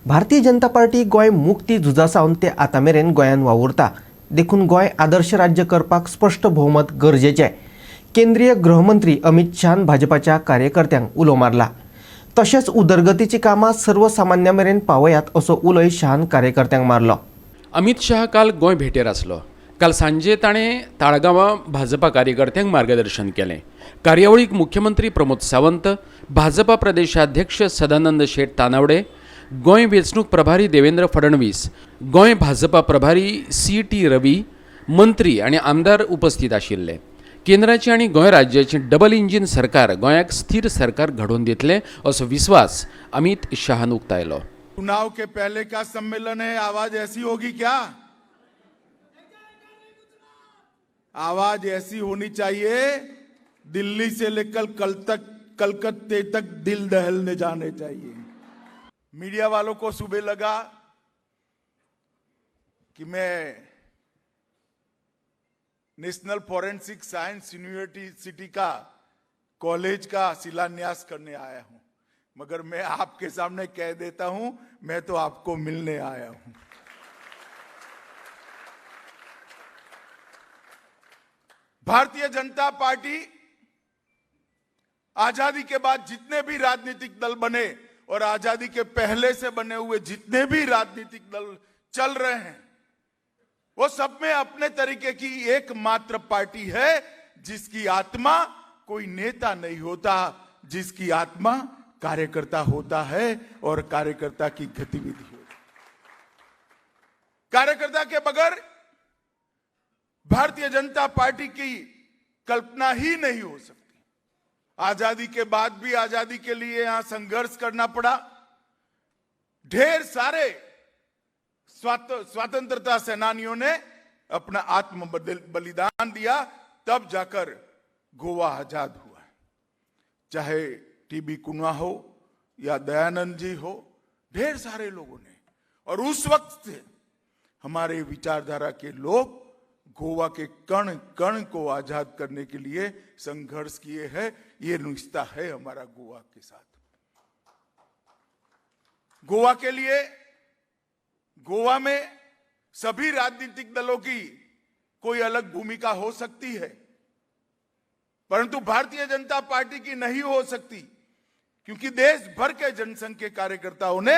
Bharatiya Janata party गोय मुक्ती झुजासावन ते आता मेरेन गोंयान वावुरता. देखून गोय आदर्श राज्य करपाक स्पष्ट भोवमत गरजेचें. केंद्रीय गृहमंत्री अमित शाहान भाजपाच्या कार्यकर्त्यांक उलो मारला. तशेंच उदरगतीची कामां सर्वसामान्या मेरेन पावयात असो उलोय शाहान कार्यकर्त्यांक मारलो. अमित शाह काल गोंय भेटेर आसलो. काल सांजे ताणें ताळगांवां भाजपा कार्यकर्त्यांक मार्गदर्शन केलें. कार्यावळीक मुख्यमंत्री प्रमोद सावंत, भाजपा प्रदेशाध्यक्ष सदानंद शेट तानावडे, गोंय वेंचणूक प्रभारी देवेंद्र फडणवीस, गोंय भाजपा प्रभारी सी.टी. रवी, मंत्री आनी आमदार उपस्थित आशिल्ले. केंद्राची आनी गोंय राज्याची डबल इंजीन सरकार गोंयाक स्थिर सरकार घडोवन दितले असो विस्वास अमित शाहान उक्तायलो. चुनाव के पहले का सम्मेलन है, आवाज ऐसी होगी क्या? आवाज ऐसी होनी चाहिए, दिल्ली से लेकर कलकत्ते तक दिल दहलने जाने चाहिए. मीडिया वालों को सुबह लगा कि मैं नेशनल फॉरेंसिक साइंस यूनिवर्सिटी का कॉलेज का शिलान्यास करने आया हूं, मगर मैं आपके सामने कह देता हूं, मैं तो आपको मिलने आया हूं. भारतीय जनता पार्टी आजादी के बाद जितने भी राजनीतिक दल बने और आजादी के पहले से बने हुए जितने भी राजनीतिक दल चल रहे हैं, वो सब में अपने तरीके की एकमात्र पार्टी है जिसकी आत्मा कोई नेता नहीं होता, जिसकी आत्मा कार्यकर्ता होता है और कार्यकर्ता की गतिविधि होती है. कार्यकर्ता के बगैर भारतीय जनता पार्टी की कल्पना ही नहीं हो सकती. आजादी के बाद भी आजादी के लिए यहां संघर्ष करना पड़ा. ढेर सारे स्वतंत्रता सेनानियों ने अपना आत्म बलिदान दिया, तब जाकर गोवा आजाद हुआ. चाहे टीबी कुन्हा हो या दयानंद जी हो, ढेर सारे लोगों ने, और उस वक्त से हमारे विचारधारा के लोग गोवा के कण कण को आजाद करने के लिए संघर्ष किए हैं. ये रिश्ता है हमारा गोवा के साथ. गोवा के लिए गोवा में सभी राजनीतिक दलों की कोई अलग भूमिका हो सकती है, परंतु भारतीय जनता पार्टी की नहीं हो सकती, क्योंकि देश भर के जनसंघ के कार्यकर्ताओं ने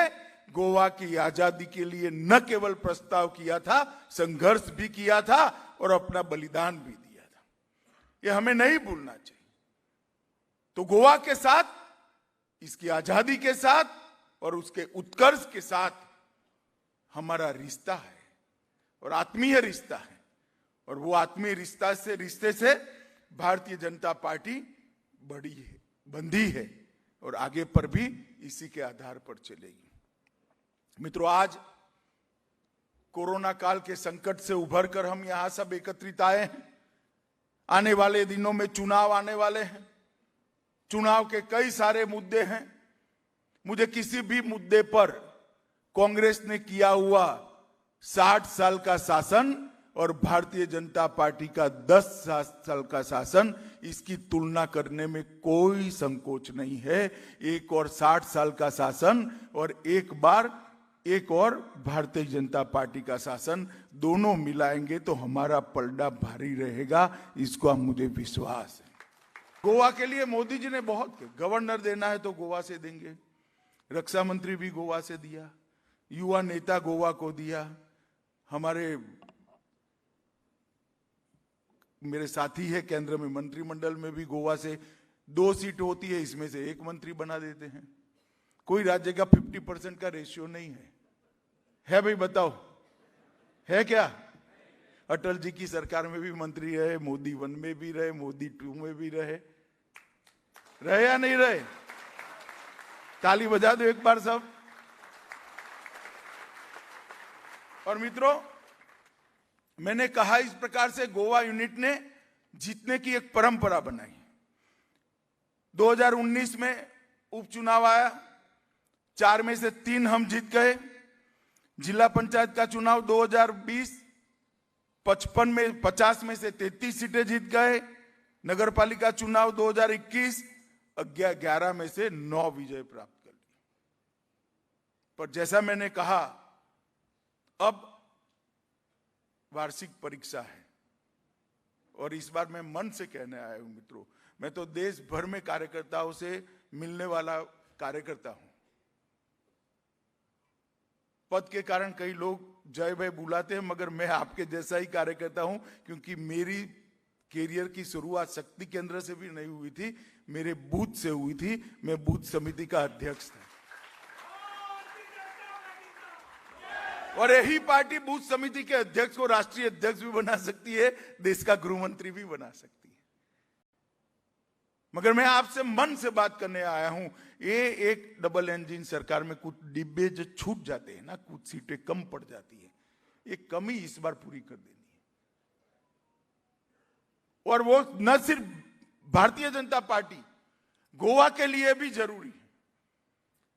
गोवा की आजादी के लिए न केवल प्रस्ताव किया था, संघर्ष भी किया था और अपना बलिदान भी दिया था. ये हमें नहीं भूलना चाहिए. तो गोवा के साथ, इसकी आजादी के साथ और उसके उत्कर्ष के साथ हमारा रिश्ता है और आत्मीय रिश्ता है, और वो आत्मीय रिश्ते से भारतीय जनता पार्टी बड़ी है, बंधी है और आगे पर भी इसी के आधार पर चलेगी. मित्रों, आज कोरोना काल के संकट से उभर कर हम यहां सब एकत्रित आए हैं. आने वाले दिनों में चुनाव आने वाले हैं. चुनाव के कई सारे मुद्दे हैं. मुझे किसी भी मुद्दे पर कांग्रेस ने किया हुआ 60 साल का शासन और भारतीय जनता पार्टी का 10 साल का शासन, इसकी तुलना करने में कोई संकोच नहीं है. एक और 60 साल का शासन और एक और भारतीय जनता पार्टी का शासन, दोनों मिलाएंगे तो हमारा पलड़ा भारी रहेगा. इसको मुझे विश्वास है. गोवा के लिए मोदी जी ने बहुत, गवर्नर देना है तो गोवा से देंगे, रक्षा मंत्री भी गोवा से दिया, युवा नेता गोवा को दिया, हमारे मेरे साथी है केंद्र में मंत्रिमंडल में भी गोवा से 2 सीट होती है, इसमें से 1 मंत्री बना देते हैं. कोई राज्य का 50% का रेशियो नहीं है भाई, बताओ है क्या? अटल जी की सरकार में भी मंत्री रहे, मोदी 1 में भी रहे, मोदी 2 में भी रहे या नहीं रहे? ताली बजा दो एक बार सब. और मित्रों, मैंने कहा इस प्रकार से गोवा यूनिट ने जीतने की एक परंपरा बनाई. 2019 में उपचुनाव आया, 4 में से 3 हम जीत गए. जिला पंचायत का चुनाव 2020, 50 में से 33 सीटें जीत गए. नगरपालिका चुनाव 2021, 11 में से 9 विजय प्राप्त कर लिए. पर जैसा मैंने कहा, अब वार्षिक परीक्षा है और इस बार मैं मन से कहने आया हूं मित्रों, मैं तो देश भर में कार्यकर्ताओं से मिलने वाला कार्यकर्ता हूं। पद के कारण कई लोग जय भाई बुलाते हैं, मगर मैं आपके जैसा ही कार्यकर्ता हूं, क्योंकि मेरी कैरियर की शुरुआत शक्ति केंद्र से भी नहीं हुई थी, मेरे बूथ से हुई थी। मैं बूथ समिति का अध्यक्ष था और यही पार्टी बूथ समिति के अध्यक्ष को राष्ट्रीय अध्यक्ष भी बना सकती है, देश का गृह मंत्री भी बना सकती है। मगर मैं आपसे मन से बात करने आया हूं। ये एक डबल इंजन सरकार में कुछ डिब्बे जो छूट जाते हैं ना, कुछ सीटें कम पड़ जाती है, ये कमी इस बार पूरी कर देनी है। और वो न सिर्फ भारतीय जनता पार्टी, गोवा के लिए भी जरूरी है।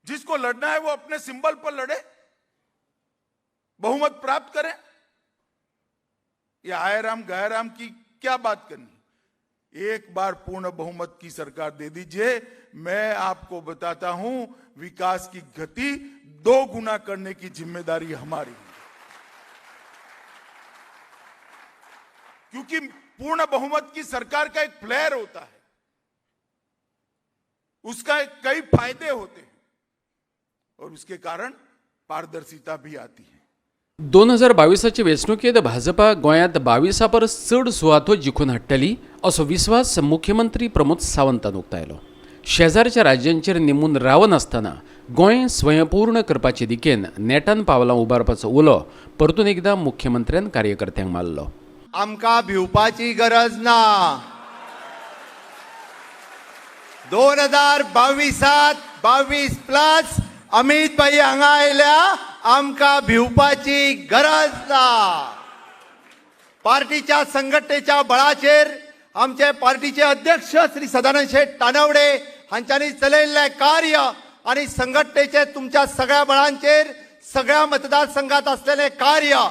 जिसको लड़ना है वो अपने सिंबल पर लड़े, बहुमत प्राप्त करें। ये आयराम गहराम की क्या बात करनी, एक बार पूर्ण बहुमत की सरकार दे दीजिए। मैं आपको बताता हूं, विकास की गति 2 गुना करने की जिम्मेदारी हमारी है, क्योंकि पूर्ण बहुमत की सरकार का एक फ्लेयर होता है, उसका कई फायदे होते हैं और उसके कारण पारदर्शिता भी आती है। 2022च्या वेंचणुकेत भाजपा गोंयांत 22 परस चड सुवातो जिखून हाडटली असो विस्वास मुख्यमंत्री प्रमोद सावंतान उक्तायलो। शेजारच्या राज्यांचेर निमून रावनासतना गोंय स्वयंपूर्ण करपाचे दिकेन नेटान पावलां उबारपाचो उलो परतून एकदां मुख्यमंत्र्यान कार्यकर्त्यांक मारलो। आमकां भिवपाची गरज ना। 2022 22 प्लस अमित भाई हांगा आयल्या, आमकां भिवपाची गरज ना। पार्टीच्या संघटनेच्या बळाचेर आमचे पार्टीचे अध्यक्ष श्री सदानंद शेठ तानवडे हांच्यांनी चलयल्लें कार्य आनी संघटनेचे तुमच्या सगळ्या बळांचेर सगळ्या मतदारसंघात असलेले कार्य,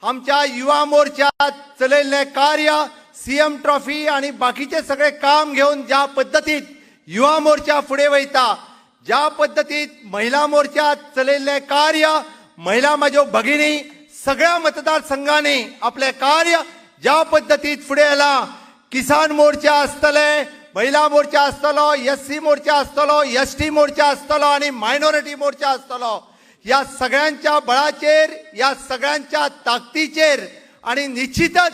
आमच्या युवा मोर्चात चलयल्लें कार्य, सीएम ट्रॉफी आणि बाकीचे सगळे काम घेऊन ज्या पद्धतीत युवा मोर्चा फुडें वयता, ज्या पद्धतीत महिला मोर्चात चलयल्लें कार्य, महिला माझ्यो भगिनी सगळ्या मतदारसंघांनी आपले कार्य ज्या पद्धतीत फुडें येला, किसान मोर्चा आसतले, महिला मोर्चा आसतलो, एससी मोर्चा आसतलो, एसटी मोर्चा आसतलो आणि मायनॉरिटी मोर्चा आसतलो, या सगळ्यांच्या बळाचेर, या सगळ्यांच्या ताकदीचेर आणि निश्चितच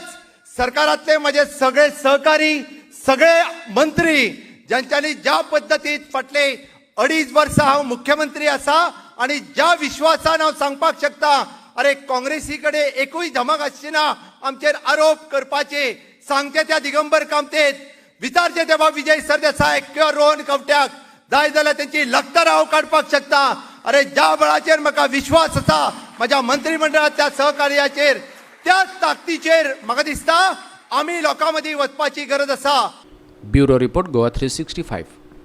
सरकारातले माझे सगळे सहकारी, सगळे मंत्री ज्यांच्यानी ज्या पद्धतीत फाटले 2.5 वर्सां हांव मुख्यमंत्री आसा आणि ज्या विश्वासान हांव सांगपाक शकता, अरे काँग्रेसी कडेन एकूय धमक आसचीना आमचेर आरोप करपाचे, सांगते त्या दिगंबर कामतेत, विचारचे तेव्हा विजय सरदेसाय किंवा रोहन कवट्याक, जाय जाल्यार त्यांची लखतरा हांव काडपाक शकता। अरे ज्या बळाचेर म्हाका विश्वास आसा माझ्या मंत्रिमंडळातल्या सहकार्याचेर, त्याच ताकदीचेर म्हाका दिसता आमी लोकां मदीं वचपाची गरज आसा। Bureau report Goa 365।